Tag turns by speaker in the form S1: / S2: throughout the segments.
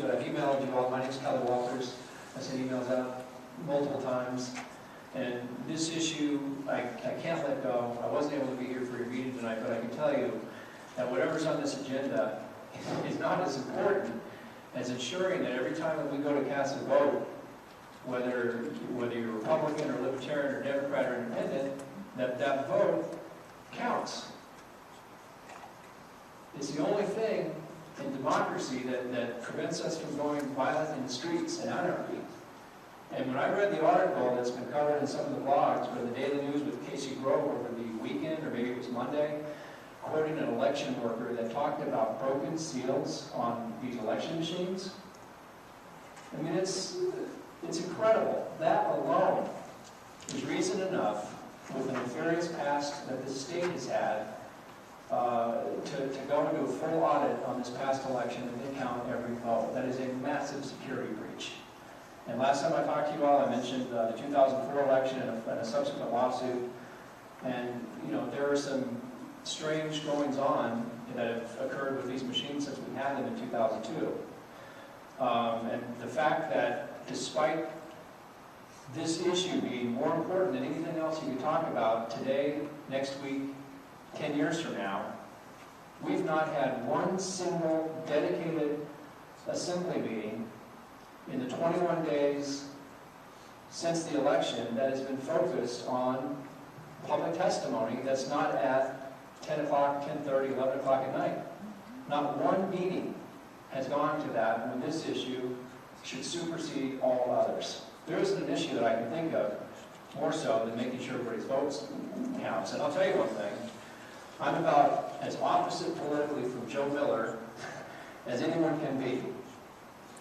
S1: but I've emailed you all. My name's Kelly Walters. I sent emails out multiple times. And this issue, I can't let go. I wasn't able to be here for your meeting tonight, but I can tell you that whatever's on this agenda is not as important as ensuring that every time that we go to cast a vote, whether you're Republican or Libertarian or Democrat or Independent, that vote counts. It's the only thing in democracy that prevents us from going violent in the streets and anarchy. And when I read the article that's been covered in some of the blogs, or the Daily News with Casey Grove over the weekend, or maybe it was Monday, quoting an election worker that talked about broken seals on these election machines, I mean, it's incredible. That alone is reason enough, with the nefarious past that the state has had, to go into a full audit on this past election and they count every vote. That is a massive security breach. And last time I talked to you all, I mentioned the 2004 election and a subsequent lawsuit. And, you know, there are some strange goings-on that have occurred with these machines since we had them in 2002. And the fact that despite this issue being more important than anything else you could talk about today, next week, 10 years from now, we've not had one single dedicated assembly meeting in the 21 days since the election that has been focused on public testimony that's not at 10 o'clock, 10:30, 11 o'clock at night. Not one meeting has gone to that when this issue should supersede all others. There isn't an issue that I can think of more so than making sure everybody's votes counts. And I'll tell you one thing, I'm about as opposite politically from Joe Miller as anyone can be.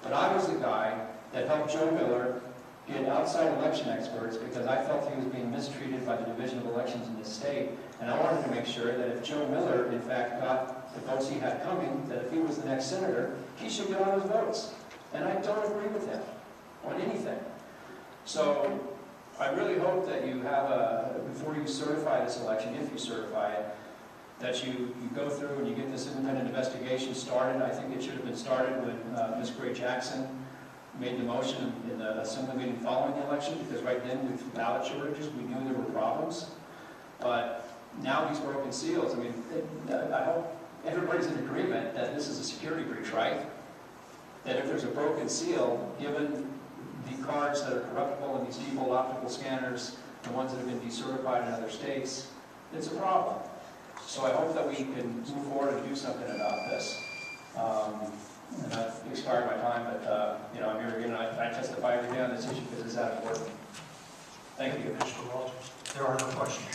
S1: But I was the guy that helped Joe Miller get outside election experts because I felt he was being mistreated by the Division of Elections in this state. And I wanted to make sure that if Joe Miller, in fact, got the votes he had coming, that if he was the next senator, he should get all those votes. And I don't agree with him on anything. So I really hope that you have before you certify this election, if you certify it, that you go through and you get this independent investigation started. I think it should have been started when Ms. Gray Jackson made the motion in the assembly meeting following the election, because right then with ballot shortages, we knew there were problems. But now these broken seals, I mean, I hope everybody's in agreement that this is a security breach, right? That if there's a broken seal, given the cards that are corruptible and these Diebold optical scanners, the ones that have been decertified in other states, it's a problem. So I hope that we can move forward and do something about this. And I've expired my time, but you know, I'm here again. I testify every day on this issue because it's that important. Thank you.
S2: Mr. Walters. There are no questions.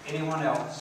S2: Anyone else?